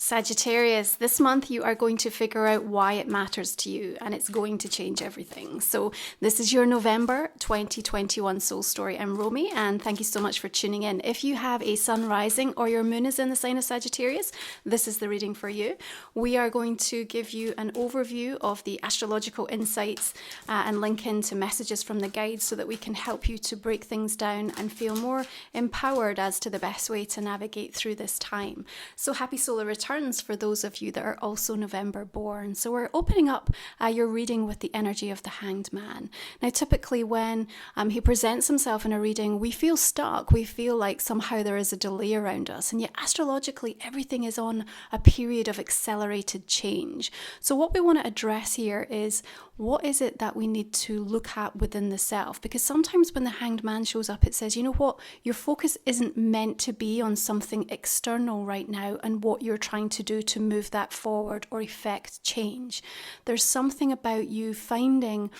Sagittarius, this month you are going to figure out why it matters to you, and it's going to change everything. So this is your November 2021 soul story. I'm Romy, and thank you so much for tuning in. If you have a sun rising or your moon is in the sign of Sagittarius, this is the reading for you. We are going to give you an overview of the astrological insights and link into messages from the guides so that we can help you to break things down and feel more empowered as to the best way to navigate through this time. So happy solar returns for those of you that are also November born. So we're opening up your reading with the energy of the Hanged Man. Now, typically when he presents himself in a reading, we feel stuck. We feel like somehow there is a delay around us. And yet astrologically, everything is on a period of accelerated change. So what we want to address here is, what is it that we need to look at within the self? Because sometimes when the Hanged Man shows up, it says, you know what, your focus isn't meant to be on something external right now and what you're trying to do to move that forward or effect change. There's something about you finding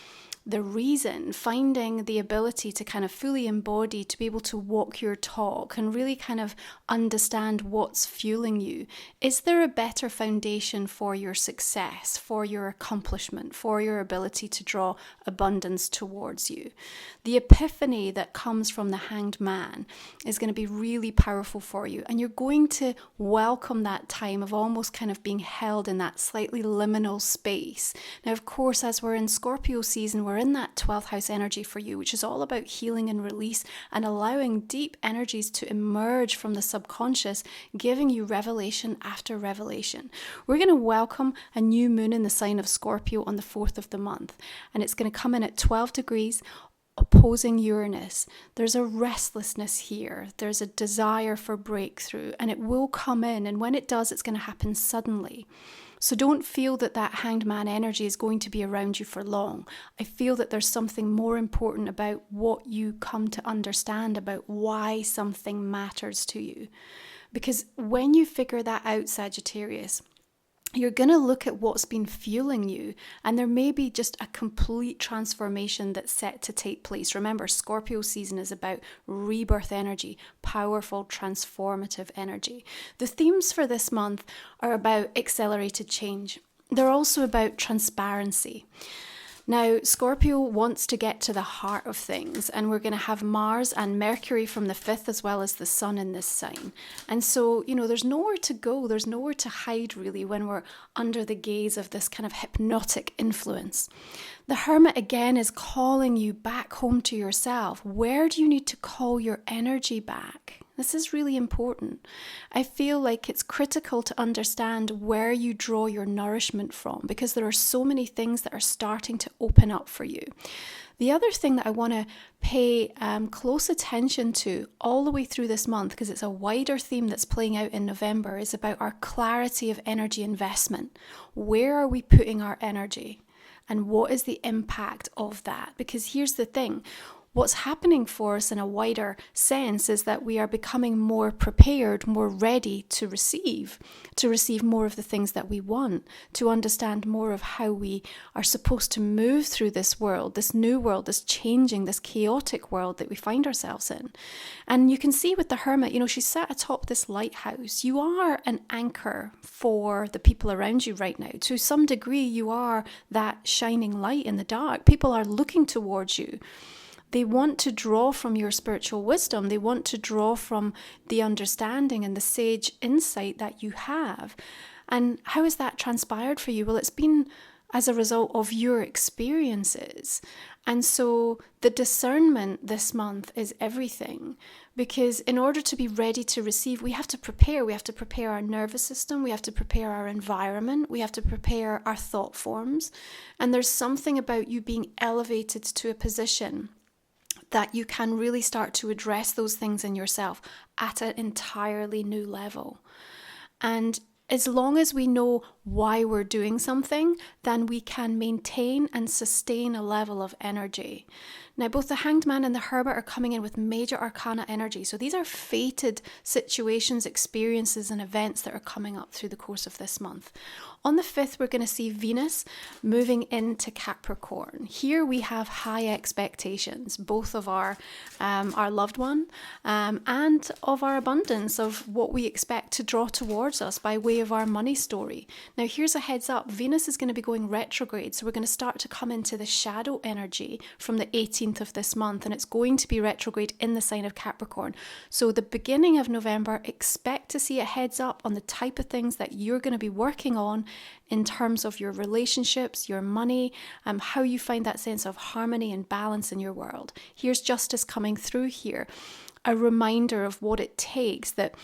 the reason, finding the ability to kind of fully embody, to be able to walk your talk and really kind of understand what's fueling you. Is there a better foundation for your success, for your accomplishment, for your ability to draw abundance towards you? The epiphany that comes from the Hanged Man is going to be really powerful for you, and you're going to welcome that time of almost kind of being held in that slightly liminal space. Now, of course, as we're in Scorpio season, we're in that 12th house energy for you, which is all about healing and release and allowing deep energies to emerge from the subconscious, giving you revelation after revelation. We're going to welcome a new moon in the sign of Scorpio on the 4th of the month, and it's going to come in at 12 degrees opposing Uranus. There's a restlessness here. There's a desire for breakthrough, and it will come in, and when it does, it's going to happen suddenly. So don't feel that that Hanged Man energy is going to be around you for long. I feel that there's something more important about what you come to understand about why something matters to you. Because when you figure that out, Sagittarius, you're going to look at what's been fueling you, and there may be just a complete transformation that's set to take place. Remember, Scorpio season is about rebirth energy, powerful, transformative energy. The themes for this month are about accelerated change. They're also about transparency. Now, Scorpio wants to get to the heart of things, and we're going to have Mars and Mercury from the 5th as well as the Sun in this sign. And so, there's nowhere to go, there's nowhere to hide really when we're under the gaze of this kind of hypnotic influence. The Hermit again is calling you back home to yourself. Where do you need to call your energy back? This is really important. I feel like it's critical to understand where you draw your nourishment from, because there are so many things that are starting to open up for you. The other thing that I want to pay close attention to all the way through this month, because it's a wider theme that's playing out in November, is about our clarity of energy investment. Where are we putting our energy? And what is the impact of that? Because here's the thing. What's happening for us in a wider sense is that we are becoming more prepared, more ready to receive more of the things that we want, to understand more of how we are supposed to move through this world, this new world, this changing, this chaotic world that we find ourselves in. And you can see with the Hermit, she's sat atop this lighthouse. You are an anchor for the people around you right now. To some degree, you are that shining light in the dark. People are looking towards you. They want to draw from your spiritual wisdom. They want to draw from the understanding and the sage insight that you have. And how has that transpired for you? Well, it's been as a result of your experiences. And so the discernment this month is everything, because in order to be ready to receive, we have to prepare. We have to prepare our nervous system. We have to prepare our environment. We have to prepare our thought forms. And there's something about you being elevated to a position that you can really start to address those things in yourself at an entirely new level. And as long as we know why we're doing something, then we can maintain and sustain a level of energy. Now, both the Hanged Man and the Hermit are coming in with major arcana energy. So these are fated situations, experiences, and events that are coming up through the course of this month. On the 5th, we're going to see Venus moving into Capricorn. Here we have high expectations, both of our loved one and of our abundance, of what we expect to draw towards us by way way of our money story. Now, here's a heads up. Venus is going to be going retrograde. So we're going to start to come into the shadow energy from the 18th of this month. And it's going to be retrograde in the sign of Capricorn. So the beginning of November, expect to see a heads up on the type of things that you're going to be working on in terms of your relationships, your money, how you find that sense of harmony and balance in your world. Here's justice coming through here. A reminder of what it takes, that,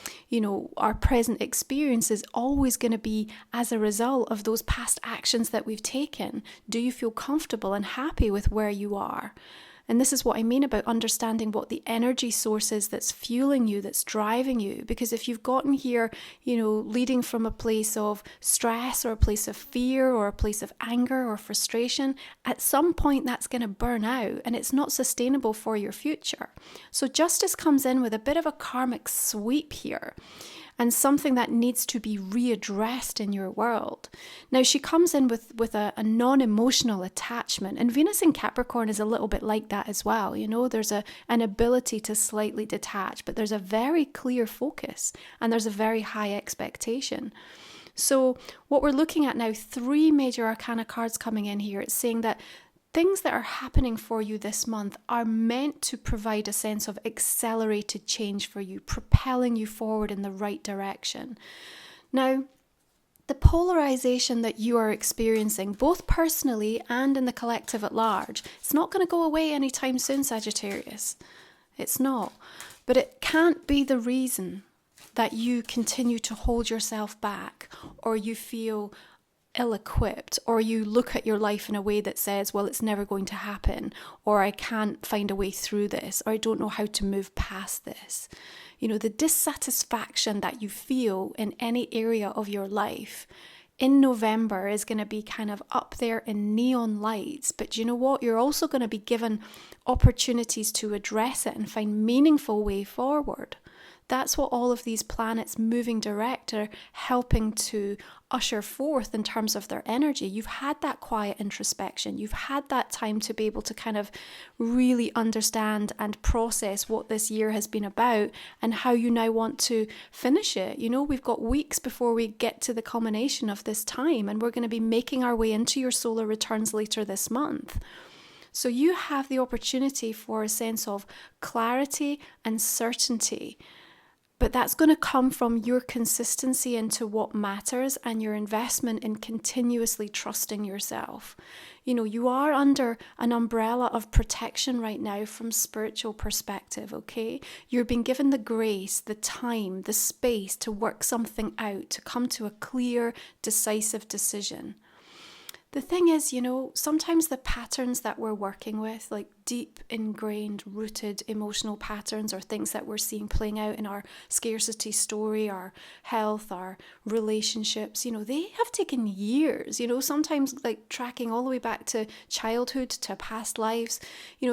our present experience is always going to be as a result of those past actions that we've taken. Do you feel comfortable and happy with where you are? And this is what I mean about understanding what the energy source is that's fueling you, that's driving you. Because if you've gotten here, leading from a place of stress or a place of fear or a place of anger or frustration, at some point that's going to burn out and it's not sustainable for your future. So justice comes in with a bit of a karmic sweep here, and something that needs to be readdressed in your world. Now, she comes in with a non-emotional attachment, and Venus in Capricorn is a little bit like that as well. There's an ability to slightly detach, but there's a very clear focus, and there's a very high expectation. So what we're looking at now, 3 major arcana cards coming in here. It's saying that things that are happening for you this month are meant to provide a sense of accelerated change for you, propelling you forward in the right direction. Now, the polarization that you are experiencing, both personally and in the collective at large, it's not going to go away anytime soon, Sagittarius. It's not. But it can't be the reason that you continue to hold yourself back, or you feel ill-equipped, or you look at your life in a way that says, well, it's never going to happen, or I can't find a way through this, or I don't know how to move past this. The dissatisfaction that you feel in any area of your life in November is going to be kind of up there in neon lights. But you know what? You're also going to be given opportunities to address it and find meaningful way forward. That's what all of these planets moving direct are helping to usher forth in terms of their energy. You've had that quiet introspection. You've had that time to be able to kind of really understand and process what this year has been about and how you now want to finish it. We've got weeks before we get to the culmination of this time, and we're going to be making our way into your solar returns later this month. So you have the opportunity for a sense of clarity and certainty. But that's going to come from your consistency into what matters and your investment in continuously trusting yourself. You are under an umbrella of protection right now from spiritual perspective, okay? You're being given the grace, the time, the space to work something out, to come to a clear, decisive decision. The thing is, sometimes the patterns that we're working with, like deep, ingrained, rooted emotional patterns, or things that we're seeing playing out in our scarcity story, our health, our relationships, they have taken years, sometimes like tracking all the way back to childhood, to past lives,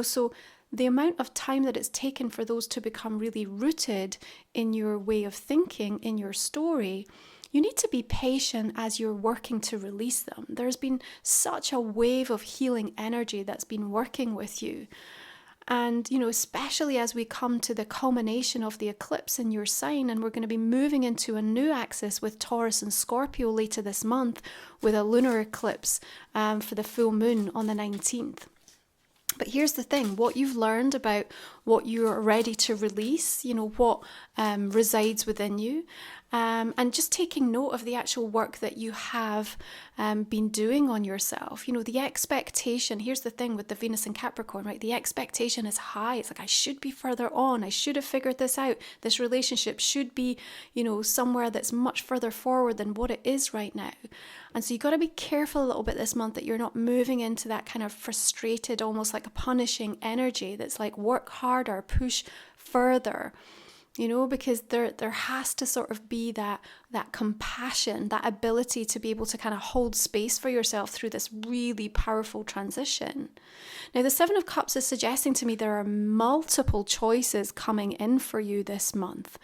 so the amount of time that it's taken for those to become really rooted in your way of thinking, in your story, you need to be patient as you're working to release them. There's been such a wave of healing energy that's been working with you. And, especially as we come to the culmination of the eclipse in your sign, and we're going to be moving into a new axis with Taurus and Scorpio later this month with a lunar eclipse for the full moon on the 19th. But here's the thing, what you've learned about what you're ready to release, what resides within you, and just taking note of the actual work that you have been doing on yourself. The expectation, here's the thing with the Venus and Capricorn, right? The expectation is high. It's like, I should be further on. I should have figured this out. This relationship should be, somewhere that's much further forward than what it is right now. And so you got to be careful a little bit this month that you're not moving into that kind of frustrated, almost like a punishing energy that's like work harder, push further, because there has to sort of be that compassion, that ability to be able to kind of hold space for yourself through this really powerful transition. Now, the 7 of Cups is suggesting to me there are multiple choices coming in for you this month.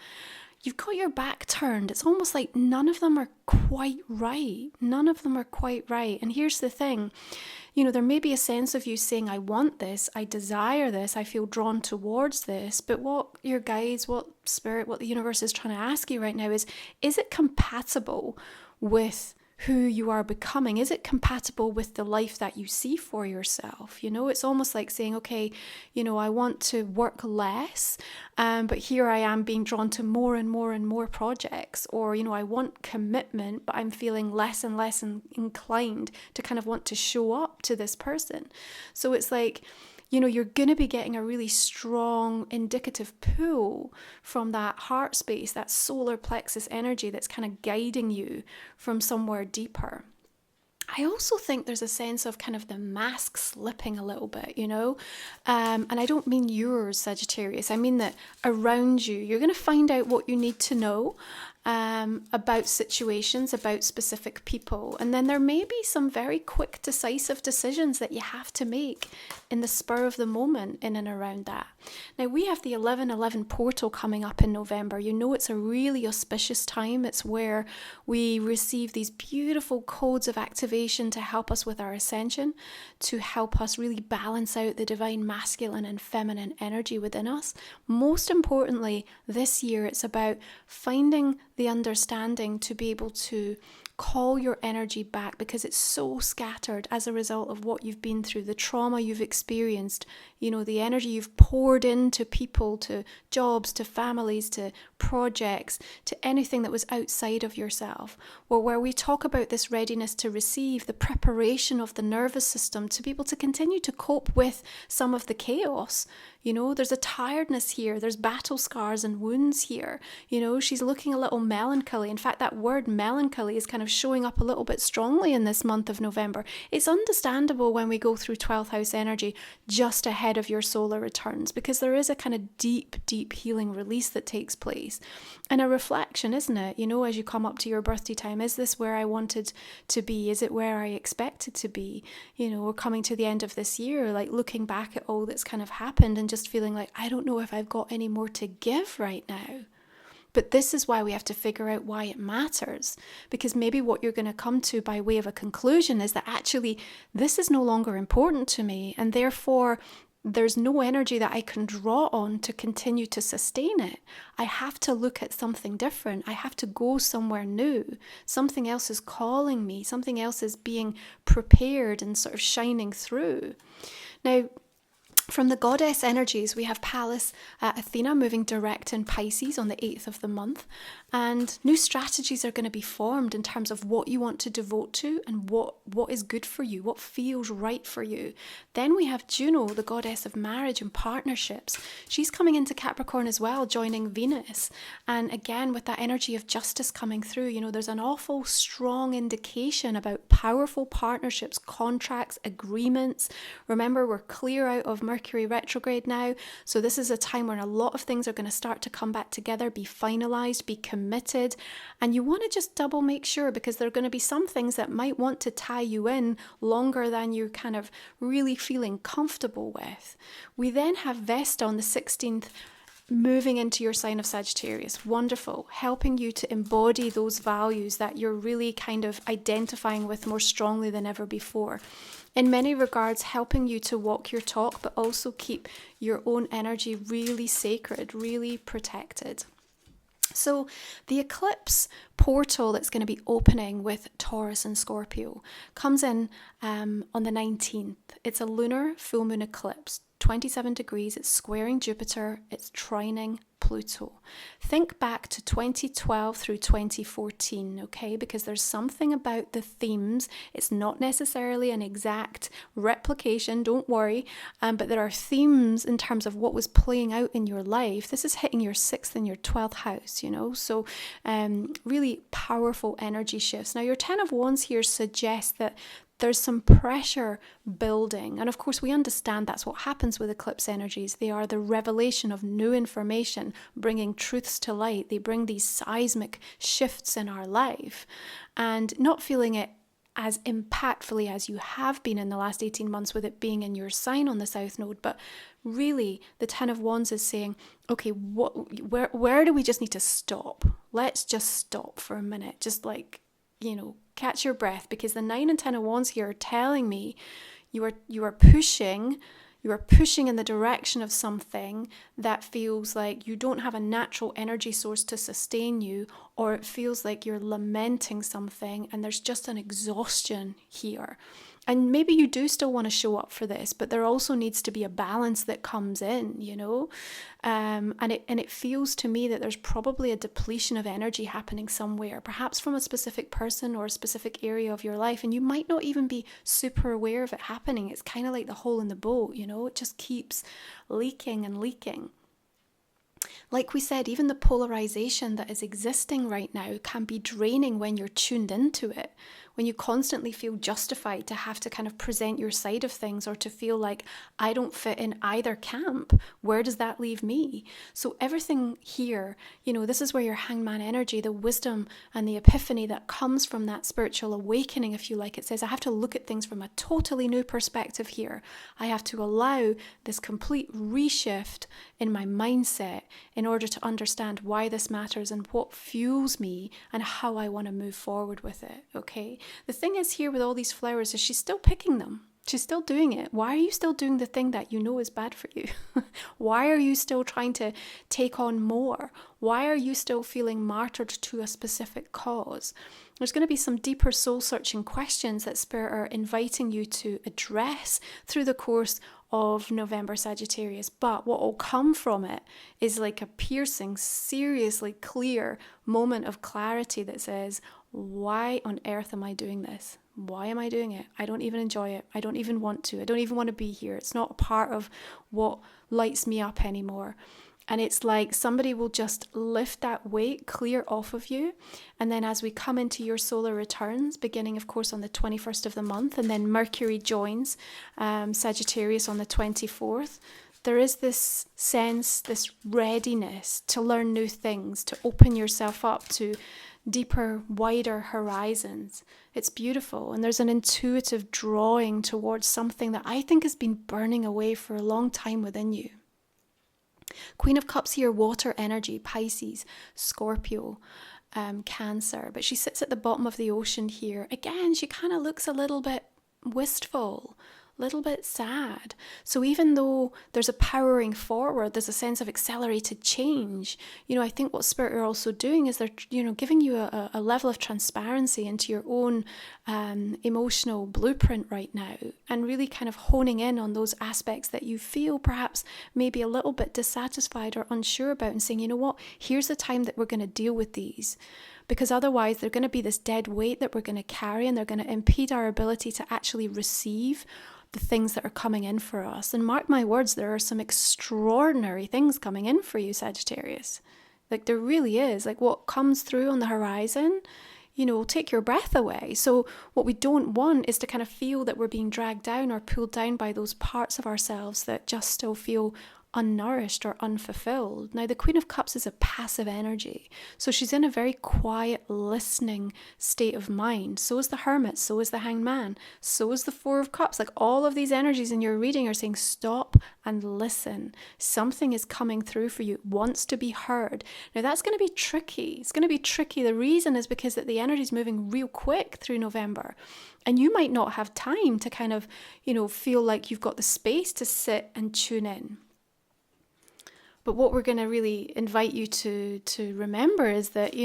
you've got your back turned. It's almost like none of them are quite right. None of them are quite right. And here's the thing, there may be a sense of you saying, I want this, I desire this, I feel drawn towards this. But what your guides, what spirit, what the universe is trying to ask you right now is it compatible with who you are becoming? Is it compatible with the life that you see for yourself? It's almost like saying, okay, I want to work less, but here I am being drawn to more and more and more projects. Or, I want commitment, but I'm feeling less and less inclined to kind of want to show up to this person. So it's like, you're going to be getting a really strong indicative pull from that heart space, that solar plexus energy that's kind of guiding you from somewhere deeper. I also think there's a sense of kind of the mask slipping a little bit, and I don't mean yours, Sagittarius. I mean that around you, you're going to find out what you need to know about situations, about specific people. And then there may be some very quick, decisive decisions that you have to make in the spur of the moment in and around that. Now, we have the 11/11 portal coming up in November. It's a really auspicious time. It's where we receive these beautiful codes of activation to help us with our ascension, to help us really balance out the divine masculine and feminine energy within us. Most importantly, this year, it's about finding the understanding to be able to call your energy back, because it's so scattered as a result of what you've been through, the trauma you've experienced, the energy you've poured into people, to jobs, to families, to projects, to anything that was outside of yourself. Or where we talk about this readiness to receive, the preparation of the nervous system to be able to continue to cope with some of the chaos. There's a tiredness here. There's battle scars and wounds here. She's looking a little melancholy. In fact, that word melancholy is kind of showing up a little bit strongly in this month of November. It's understandable when we go through 12th house energy just ahead of your solar returns, because there is a kind of deep, deep healing release that takes place. And a reflection, isn't it? As you come up to your birthday time, is this where I wanted to be? Is it where I expected to be? We're coming to the end of this year, like looking back at all that's kind of happened and just feeling like, I don't know if I've got any more to give right now. But this is why we have to figure out why it matters, because maybe what you're going to come to by way of a conclusion is that actually this is no longer important to me, and therefore there's no energy that I can draw on to continue to sustain it. I have to look at something different. I have to go somewhere new. Something else is calling me. Something else is being prepared and sort of shining through. Now, from the goddess energies, we have Pallas Athena moving direct in Pisces on the 8th of the month. And new strategies are going to be formed in terms of what you want to devote to and what is good for you, what feels right for you. Then we have Juno, the goddess of marriage and partnerships. She's coming into Capricorn as well, joining Venus. And again, with that energy of justice coming through, there's an awful strong indication about powerful partnerships, contracts, agreements. Remember, we're clear out of Mercury retrograde now. So this is a time where a lot of things are going to start to come back together, be finalized, be committed. And you want to just double make sure, because there are going to be some things that might want to tie you in longer than you're kind of really feeling comfortable with. We then have Vesta on the 16th moving into your sign of Sagittarius. Wonderful. Helping you to embody those values that you're really kind of identifying with more strongly than ever before. In many regards, helping you to walk your talk, but also keep your own energy really sacred, really protected. So the eclipse portal that's going to be opening with Taurus and Scorpio comes in on the 19th. It's a lunar full moon eclipse, 27 degrees. It's squaring Jupiter. It's trining Pluto. Think back to 2012 through 2014, okay? Because there's something about the themes. It's not necessarily an exact replication, don't worry, but there are themes in terms of what was playing out in your life. This is hitting your 6th and your 12th house, so really powerful energy shifts. Now, your 10 of Wands here suggests that there's some pressure building. And of course, we understand that's what happens with eclipse energies. They are the revelation of new information, bringing truths to light. They bring these seismic shifts in our life. And not feeling it as impactfully as you have been in the last 18 months with it being in your sign on the South Node. But really, the Ten of Wands is saying, okay, where do we just need to stop? Let's just stop for a minute. Just like, catch your breath, because the 9 and 10 of Wands here are telling me you are pushing in the direction of something that feels like you don't have a natural energy source to sustain you, or it feels like you're lamenting something and there's just an exhaustion here. And maybe you do still want to show up for this, but there also needs to be a balance that comes in, and it feels to me that there's probably a depletion of energy happening somewhere, perhaps from a specific person or a specific area of your life, and you might not even be super aware of it happening. It's kind of like the hole in the boat, it just keeps leaking and leaking. Like we said, even the polarization that is existing right now can be draining when you're tuned into it, when you constantly feel justified to have to kind of present your side of things, or to feel like, I don't fit in either camp. Where does that leave me? So everything here, this is where your hangman energy, the wisdom and the epiphany that comes from that spiritual awakening, if you like, it says, I have to look at things from a totally new perspective here. I have to allow this complete reshift in my mindset in order to understand why this matters and what fuels me and how I want to move forward with it, okay? The thing is here with all these flowers is she's still picking them. She's still doing it. Why are you still doing the thing that you know is bad for you? Why are you still trying to take on more? Why are you still feeling martyred to a specific cause? There's going to be some deeper soul-searching questions that Spirit are inviting you to address through the course of November, Sagittarius. But what will come from it is like a piercing, seriously clear moment of clarity that says, why on earth am I doing this? Why am I doing it? I don't even enjoy it. I don't even want to. I don't even want to be here. It's not a part of what lights me up anymore. And it's like somebody will just lift that weight clear off of you. And then as we come into your solar returns, beginning, of course, on the 21st of the month, and then Mercury joins Sagittarius on the 24th, there is this sense, this readiness to learn new things, to open yourself up to deeper, wider horizons. It's beautiful. And there's an intuitive drawing towards something that I think has been burning away for a long time within you. Queen of Cups here, water energy, Pisces, Scorpio, Cancer. But she sits at the bottom of the ocean here. Again, she kind of looks a little bit wistful, a little bit sad. So even though there's a powering forward, there's a sense of accelerated change. I think what Spirit are also doing is they're, giving you a level of transparency into your own emotional blueprint right now, and really kind of honing in on those aspects that you feel perhaps maybe a little bit dissatisfied or unsure about, and saying, you know what, here's the time that we're going to deal with these. Because otherwise they're going to be this dead weight that we're going to carry, and they're going to impede our ability to actually receive the things that are coming in for us. And mark my words, there are some extraordinary things coming in for you, Sagittarius. Like there really is. Like what comes through on the horizon, take your breath away. So what we don't want is to kind of feel that we're being dragged down or pulled down by those parts of ourselves that just still feel unnourished or unfulfilled. Now, the Queen of Cups is a passive energy. So she's in a very quiet, listening state of mind. So is the Hermit, so is the Hanged Man, so is the Four of Cups. Like all of these energies in your reading are saying, stop and listen. Something is coming through for you. It wants to be heard. Now, that's going to be tricky. It's going to be tricky. The reason is because that the energy is moving real quick through November. And you might not have time to kind of, feel like you've got the space to sit and tune in. But what we're going to really invite you to remember is that,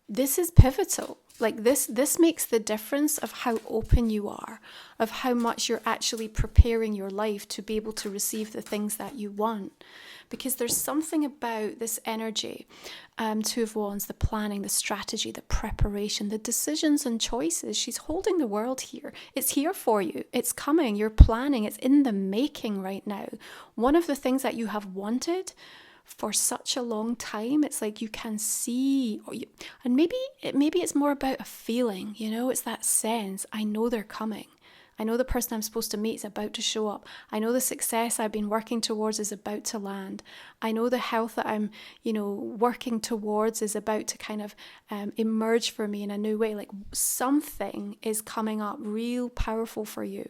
this is pivotal. Like this makes the difference of how open you are, of how much you're actually preparing your life to be able to receive the things that you want. Because there's something about this energy, Two of Wands, the planning, the strategy, the preparation, the decisions and choices. She's holding the world here. It's here for you. It's coming. You're planning. It's in the making right now. One of the things that you have wanted for such a long time, it's like you can see, and maybe it's more about a feeling, it's that sense, I know they're coming. I know the person I'm supposed to meet is about to show up. I know the success I've been working towards is about to land. I know the health that I'm, working towards is about to kind of emerge for me in a new way. Like something is coming up real powerful for you.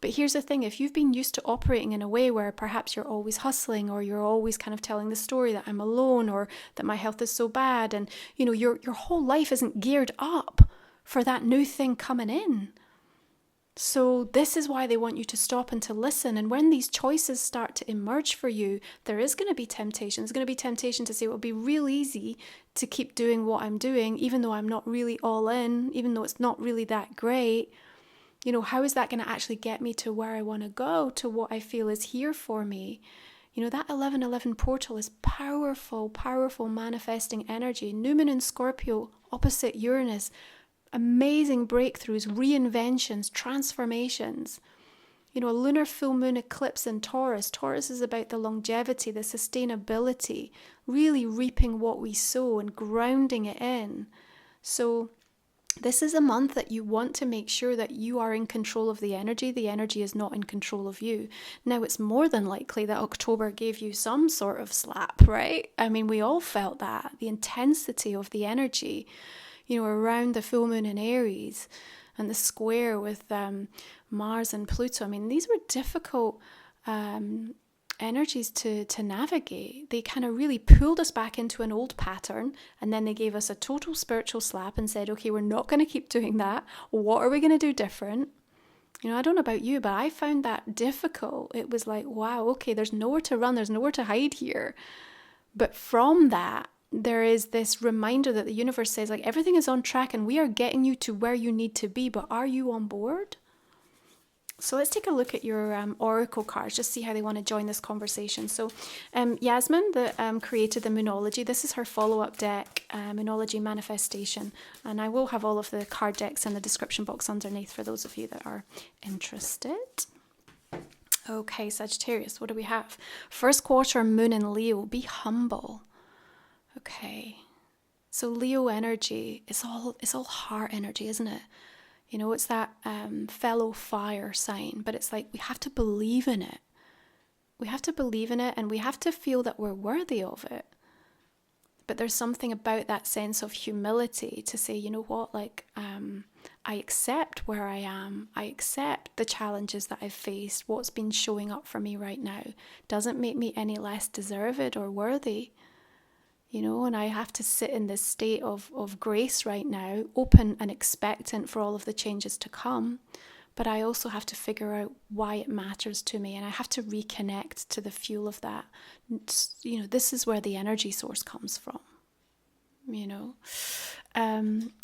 But here's the thing, if you've been used to operating in a way where perhaps you're always hustling, or you're always kind of telling the story that I'm alone, or that my health is so bad, and your whole life isn't geared up for that new thing coming in. So this is why they want you to stop and to listen. And when these choices start to emerge for you, there is going to be temptation. There's going to be temptation to say, well, it'll be real easy to keep doing what I'm doing, even though I'm not really all in, even though it's not really that great. How is that going to actually get me to where I want to go, to what I feel is here for me? That 1111 portal is powerful, powerful manifesting energy. New moon in Scorpio, opposite Uranus, amazing breakthroughs, reinventions, transformations. A lunar full moon eclipse in Taurus. Taurus is about the longevity, the sustainability, really reaping what we sow and grounding it in. So this is a month that you want to make sure that you are in control of the energy. The energy is not in control of you. Now, it's more than likely that October gave you some sort of slap, right? I mean, we all felt that. The intensity of the energy, around the full moon in Aries and the square with Mars and Pluto. I mean, these were difficult energies to navigate. They kind of really pulled us back into an old pattern, and then they gave us a total spiritual slap and said, okay, we're not going to keep doing that. What are we going to do different? I don't know about you, but I found that difficult. It was like, wow, okay, there's nowhere to run, there's nowhere to hide here. But from that, there is this reminder that the universe says, like, everything is on track and we are getting you to where you need to be, but are you on board? So let's take a look at your oracle cards, just see how they want to join this conversation. So Yasmin, that created the Moonology, this is her follow-up deck, Moonology Manifestation. And I will have all of the card decks in the description box underneath for those of you that are interested. Okay, Sagittarius, what do we have? First quarter moon in Leo, be humble. Okay, so Leo energy, it's all heart energy, isn't it? It's that fellow fire sign, but it's like we have to believe in it. We have to believe in it, and we have to feel that we're worthy of it. But there's something about that sense of humility to say, you know what, like, I accept where I am. I accept the challenges that I've faced. What's been showing up for me right now doesn't make me any less deserved or worthy. And I have to sit in this state of grace right now, open and expectant for all of the changes to come. But I also have to figure out why it matters to me, and I have to reconnect to the fuel of that. This is where the energy source comes from,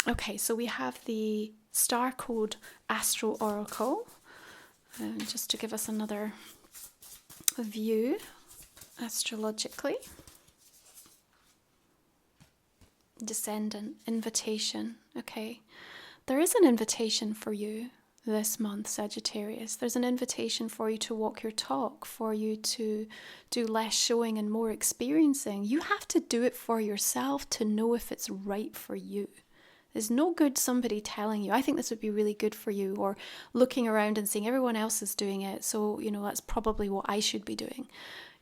Okay, so we have the Starcode Astro Oracle, just to give us another view astrologically. Descendant, invitation. Okay, there is an invitation for you this month, Sagittarius. There's an invitation for you to walk your talk, for you to do less showing and more experiencing. You have to do it for yourself to know if it's right for you. There's no good somebody telling you, I think this would be really good for you, or looking around and seeing everyone else is doing it, so that's probably what I should be doing.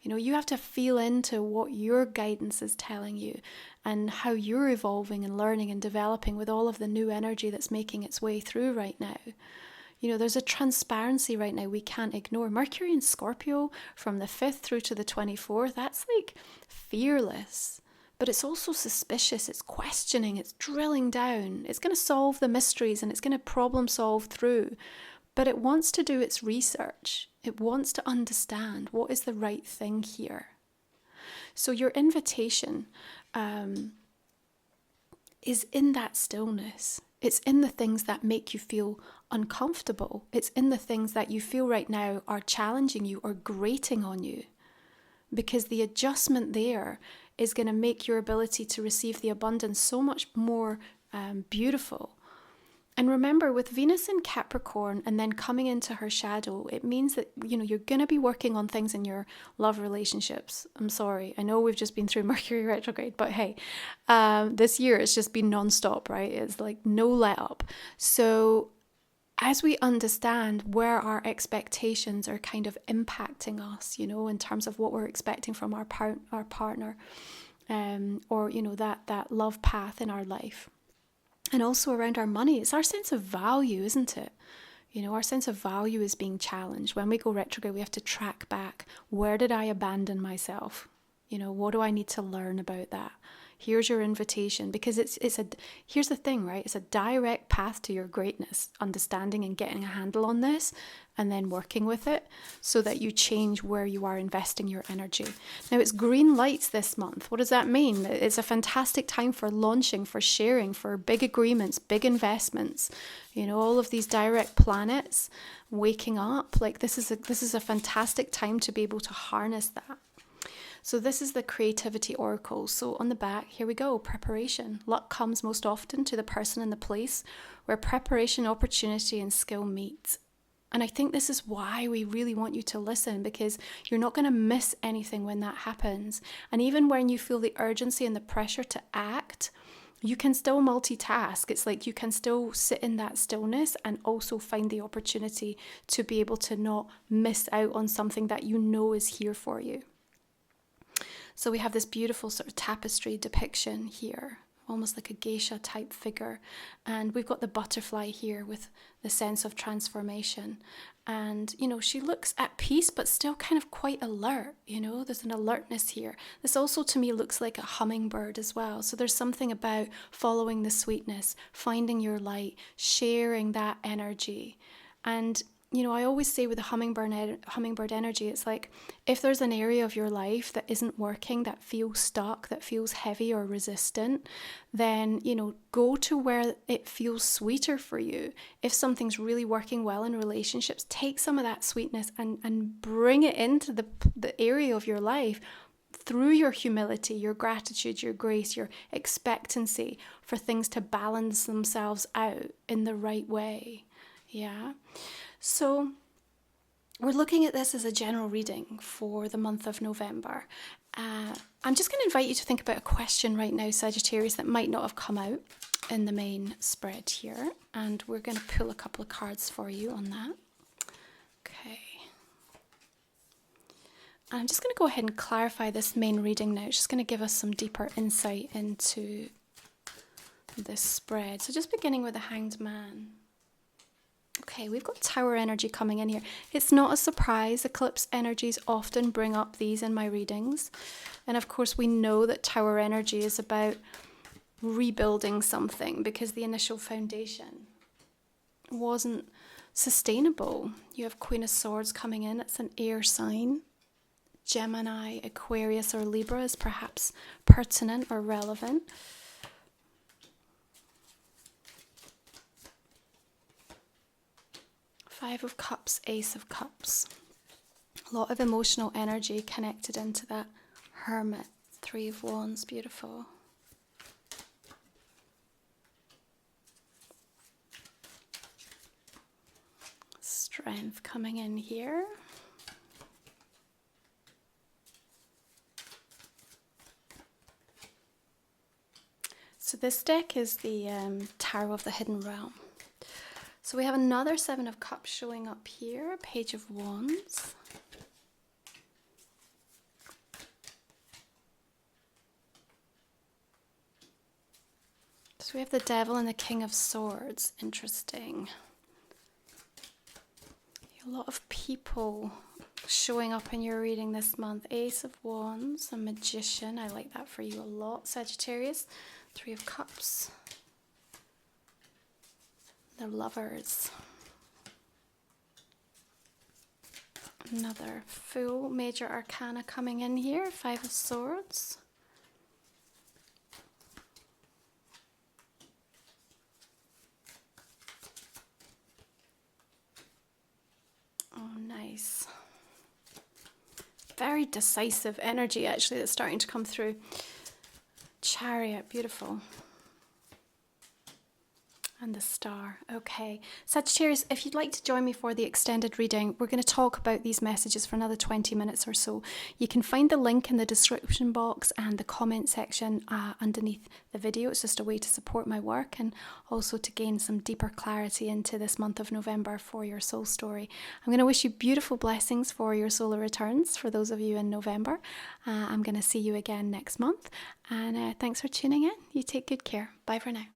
You have to feel into what your guidance is telling you and how you're evolving and learning and developing with all of the new energy that's making its way through right now. There's a transparency right now we can't ignore. Mercury in Scorpio from the 5th through to the 24th, that's like fearless. But it's also suspicious, it's questioning, it's drilling down. It's going to solve the mysteries and it's going to problem solve through. But it wants to do its research. It wants to understand what is the right thing here. So your invitation is in that stillness. It's in the things that make you feel uncomfortable. It's in the things that you feel right now are challenging you or grating on you. Because the adjustment there is going to make your ability to receive the abundance so much more beautiful. And remember, with Venus in Capricorn and then coming into her shadow, it means that, you're going to be working on things in your love relationships. I'm sorry. I know we've just been through Mercury retrograde, but hey, this year it's just been nonstop, right? It's like no let up. So as we understand where our expectations are kind of impacting us, you know, in terms of what we're expecting from our partner, or, you know, that love path in our life, and also around our money, it's our sense of value, isn't it? You know, our sense of value is being challenged. When we go retrograde, we have to track back. Where did I abandon myself? You know, what do I need to learn about that? Here's your invitation, because here's the thing, right? It's a direct path to your greatness, understanding and getting a handle on this, and then working with it so that you change where you are investing your energy. Now, it's green lights this month. What does that mean? It's a fantastic time for launching, for sharing, for big agreements, big investments. You know, all of these direct planets waking up. Like, this is a fantastic time to be able to harness that. So this is the creativity oracle. So on the back, here we go, preparation. Luck comes most often to the person and the place where preparation, opportunity, and skill meet. And I think this is why we really want you to listen, because you're not going to miss anything when that happens. And even when you feel the urgency and the pressure to act, you can still multitask. It's like you can still sit in that stillness and also find the opportunity to be able to not miss out on something that you know is here for you. So we have this beautiful sort of tapestry depiction here, almost like a geisha type figure. And we've got the butterfly here with the sense of transformation. And, you know, she looks at peace, but still kind of quite alert, you know, there's an alertness here. This also to me looks like a hummingbird as well. So there's something about following the sweetness, finding your light, sharing that energy. And you know, I always say with the hummingbird energy, it's like if there's an area of your life that isn't working, that feels stuck, that feels heavy or resistant, then, you know, go to where it feels sweeter for you. If something's really working well in relationships, take some of that sweetness and bring it into the area of your life through your humility, your gratitude, your grace, your expectancy for things to balance themselves out in the right way. Yeah. So we're looking at this as a general reading for the month of November. I'm just going to invite you to think about a question right now, Sagittarius, that might not have come out in the main spread here. And we're going to pull a couple of cards for you on that. Okay. I'm just going to go ahead and clarify this main reading now. It's just going to give us some deeper insight into this spread. So just beginning with the Hanged Man. Okay, we've got Tower energy coming in here. It's not a surprise. Eclipse energies often bring up these in my readings. And of course, we know that Tower energy is about rebuilding something because the initial foundation wasn't sustainable. You have Queen of Swords coming in. It's an air sign. Gemini, Aquarius, or Libra is perhaps pertinent or relevant. Five of Cups, Ace of Cups. A lot of emotional energy connected into that Hermit. Three of Wands, beautiful. Strength coming in here. So this deck is the Tarot of the Hidden Realm. So we have another Seven of Cups showing up here, Page of Wands. So we have the Devil and the King of Swords. Interesting. A lot of people showing up in your reading this month. Ace of Wands, a Magician. I like that for you a lot, Sagittarius. Three of Cups. The Lovers. Another full major arcana coming in here. Five of Swords. Oh, nice. Very decisive energy actually that's starting to come through. Chariot, beautiful. And the star. Okay. Sagittarius, if you'd like to join me for the extended reading, we're going to talk about these messages for another 20 minutes or so. You can find the link in the description box and the comment section underneath the video. It's just a way to support my work and also to gain some deeper clarity into this month of November for your soul story. I'm going to wish you beautiful blessings for your solar returns for those of you in November. I'm going to see you again next month. And thanks for tuning in. You take good care. Bye for now.